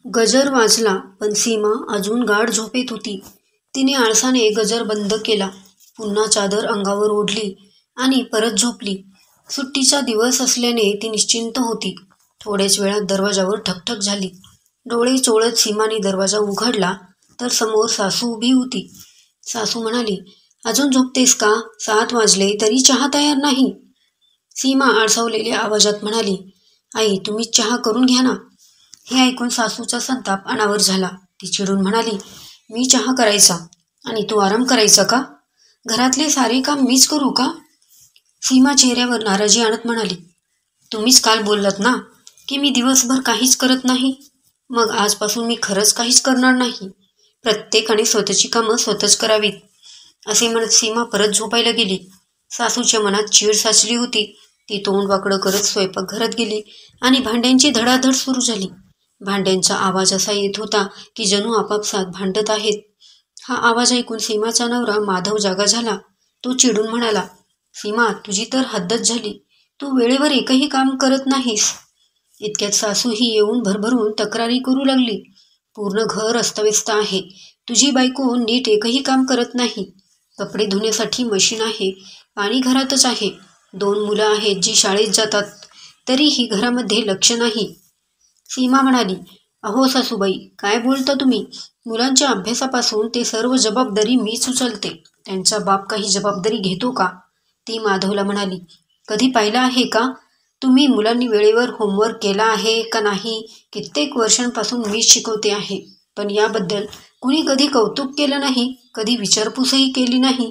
गजर वाजला पण सीमा अजून गाढ झोपेत होती. तिने आळसाने गजर बंद केला, पुन्हा चादर अंगावर ओढली आणि परत झोपली. सुट्टीचा दिवस असल्याने ती निश्चिंत होती. थोड्याच वेळात दरवाजावर ठकठक झाली. डोळे चोळत सीमाने दरवाजा उघडला तर समोर सासू उभी होती. सासू म्हणाली, अजून झोपतेस का? 7 वाजले तरी चहा तयार नाही. सीमा आळसावलेल्या आवाजात म्हणाली, आई तुम्ही चहा करून घ्या ना. हे ऐकून सासूचा संताप अनावर झाला. ती चिडून म्हणाली, मी चहा करायचा आणि तू आराम करायचा का? घरातले सारे काम मीच करू का? सीमा चेहऱ्यावर नाराजी आणत म्हणाली, तुम्हीच काल बोललात ना की मी दिवसभर काहीच करत नाही. मग आजपासून मी खरंच काहीच करणार नाही. प्रत्येकाने स्वतःची कामं स्वतःच करावीत. असे म्हणत सीमा परत झोपायला गेली. सासूच्या मनात चीड साचली होती. ती तोंड वाकडं करत स्वयंपाकघरात गेली आणि भांड्यांची धडाधड सुरू झाली. भांड्यांचा आवाज असा येत होता की जणू आपापसात भांडत आहेत. हा आवाज ऐकून सीमाचा नवरा माधव जागा झाला. तो चिडून म्हणाला, सीमा तुझी तर हद्दच झाली. तू वेळेवर एकही काम करत नाहीस. इतक्यात सासूही येऊन भरभरून तक्रारी करू लागली. पूर्ण घर अस्ताव्यस्त आहे. तुझी बायको नीट एकही काम करत नाही. कपडे धुण्यासाठी मशीन आहे, पाणी घरातच आहे. 2 मुलं आहेत जी शाळेत जातात, तरीही घरामध्ये लक्ष नाही. सीमा म्हणाली, अहो सासूबाई काय बोलता तुम्ही? मुलांच्या अभ्यासापासून ते सर्व जबाबदारी मीच उचलते. त्यांचा बाप काही जबाबदारी घेतो का? ती माधवला म्हणाली, कधी पाहिलं आहे का तुम्ही मुलांनी वेळेवर होमवर्क केला आहे का नाही? कित्येक वर्षांपासून मीच शिकवते आहे, पण याबद्दल कुणी कधी कौतुक केलं नाही, कधी विचारपूसही केली नाही.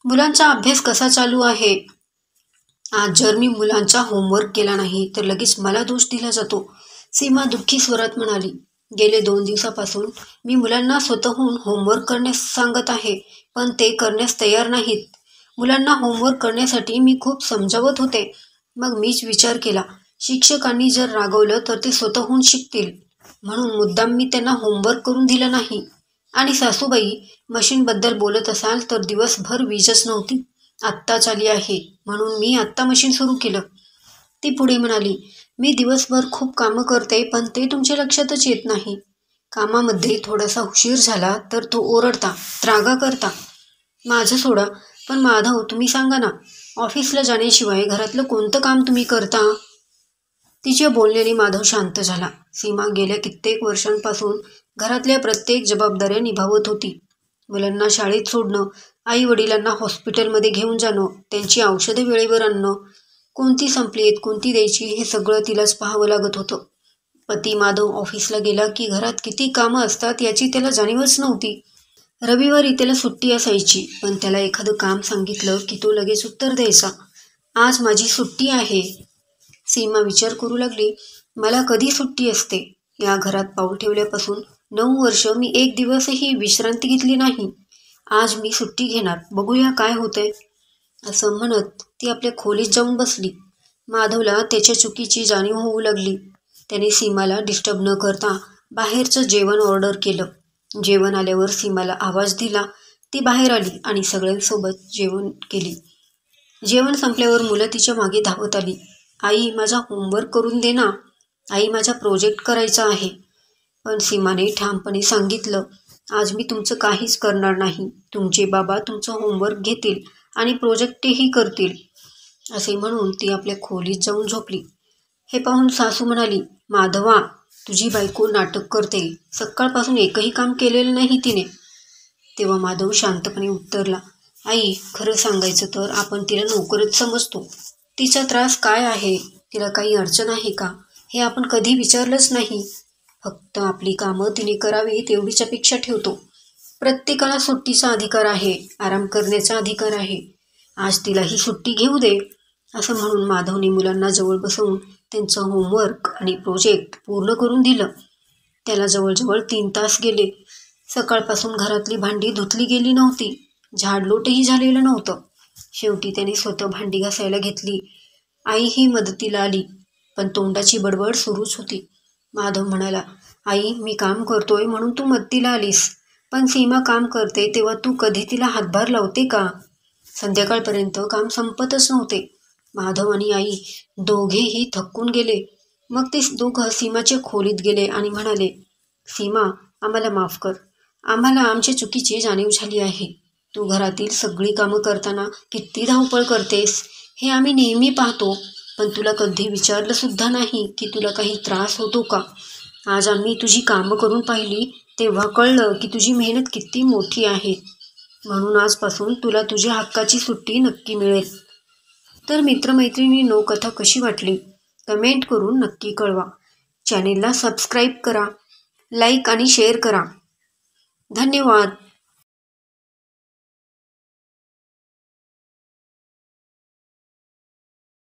मुलांचा अभ्यास कसा चालू आहे? आज जर मी मुलांचा होमवर्क केला नाही तर लगेच मला दोष दिला जातो. सीमा दुःखी स्वरात म्हणाली, गेले 2 दिवसापासून मी मुलांना स्वतःहून होमवर्क करण्यास सांगत आहे, पण ते करण्यास तयार नाहीत. मुलांना होमवर्क करण्यासाठी मी खूप समजावत होते. मग मीच विचार केला, शिक्षकांनी जर रागवलं तर ते स्वतःहून शिकतील, म्हणून मुद्दाम मी त्यांना होमवर्क करून दिलं नाही. आणि सासूबाई, मशीनबद्दल बोलत असाल तर दिवसभर वीजच नव्हती. आत्ताच आली आहे, म्हणून मी आत्ता मशीन सुरू केलं. ती पुढे म्हणाली, मी दिवसभर खूप कामं करते, पण ते तुमच्या लक्षातच येत नाही. कामामध्ये थोडासा उशीर झाला तर तो ओरडता, त्रागा करता. माझं सोडा, पण माधव तुम्ही सांगा ना, ऑफिसला जाण्याशिवाय घरातलं कोणतं काम तुम्ही करता? तिच्या बोलण्याने माधव शांत झाला. सीमा गेल्या कित्येक वर्षांपासून घरातल्या प्रत्येक जबाबदाऱ्या निभावत होती. मुलांना शाळेत सोडणं, आई वडिलांना हॉस्पिटलमध्ये घेऊन जाणं, त्यांची औषधे वेळेवर आणणं, कोणती संपलीत कोणती द्यायची हे सगळं तिलाच पाहावं लागत होतं. पती माधव ऑफिसला गेला की घरात किती कामं असतात याची त्याला जाणीवच नव्हती. रविवारी त्याला सुट्टी असायची, पण त्याला एखादं काम सांगितलं की तो लगेच उत्तर द्यायचा, आज माझी सुट्टी आहे. सीमा विचार करू लागली, मला कधी सुट्टी असते? या घरात पाऊल ठेवल्यापासून 9 वर्ष मी एक दिवसही विश्रांती घेतली नाही. आज मी सुट्टी घेणार, बघूया काय होतंय. असं म्हणत ती आपल्या खोलीत जाऊन बसली. माधवला त्याच्या चुकीची जाणीव होऊ लागली. त्याने सीमाला डिस्टर्ब न करता बाहेरचं जेवण ऑर्डर केलं. जेवण आल्यावर सीमाला आवाज दिला. ती बाहेर आली आणि सगळ्यांसोबत जेवण केली. जेवण संपल्यावर मुलं तिच्या मागे धावत आली. आई माझा होमवर्क करून दे ना. आई माझा प्रोजेक्ट करायचा आहे. पण सीमाने ठामपणे सांगितलं, आज मी तुमचं काहीच करणार नाही. तुमचे बाबा तुमचं होमवर्क घेतील आणि प्रोजेक्टही करतील. असे म्हणून ती आपल्या खोलीत जाऊन झोपली. हे पाहून सासू म्हणाली, माधवा तुझी बायको नाटक करते. सकाळपासून एकही काम केलेलं नाही तिने. तेव्हा माधव शांतपणे उत्तरला, आई खरं सांगायचं तर आपण तिला नोकरच समजतो. तिचा त्रास काय आहे, तिला काही अडचण आहे का, हे आपण कधी विचारलंच नाही. फक्त आपली कामं तिने करावी तेवढीच अपेक्षा ठेवतो. प्रत्येकाला सुट्टीचा अधिकार आहे, आराम करण्याचा अधिकार आहे. आज तिलाही सुट्टी घेऊ दे. असं म्हणून माधवने मुलांना जवळ बसवून त्यांचं होमवर्क आणि प्रोजेक्ट पूर्ण करून दिलं. त्याला जवळजवळ 3 तास गेले. सकाळपासून घरातली भांडी धुतली गेली नव्हती, झाडलोटही झालेलं नव्हतं. शेवटी त्याने स्वतः भांडी घासायला घेतली. आईही मदतीला आली, पण तोंडाची बडबड सुरूच होती. माधव म्हणाला, आई मी काम करतोय म्हणून तू मदतीला आलीस, पण सीमा काम करते तेव्हा तू कधी तिला हातभार लावते का? संध्याकाळपर्यंत काम संपतच नव्हते. माधव आणि आई दोघेही थकून गेले. मग ते दोघं सीमाच्या खोलीत गेले आणि म्हणाले, सीमा, आम्हाला माफ कर. आम्हाला आमच्या चुकीची जाणीव झाली आहे. तू घरातील सगळी कामं करताना किती धावपळ करतेस हे आम्ही नेहमी पाहतो, पण तुला कधी विचारलं सुद्धा नाही की तुला काही त्रास होतो का. आज आम्ही तुझी कामं करून पाहिली तेव्हा कळलं की तुझी मेहनत किती मोठी आहे. म्हणून आजपासून तुला तुझ्या हक्काची सुट्टी नक्की मिळेल. तर मित्रमैत्रिणींनो, कथा कशी वाटली कमेंट करून नक्की कळवा. चॅनेलला सबस्क्राईब करा, लाईक आणि शेअर करा. धन्यवाद.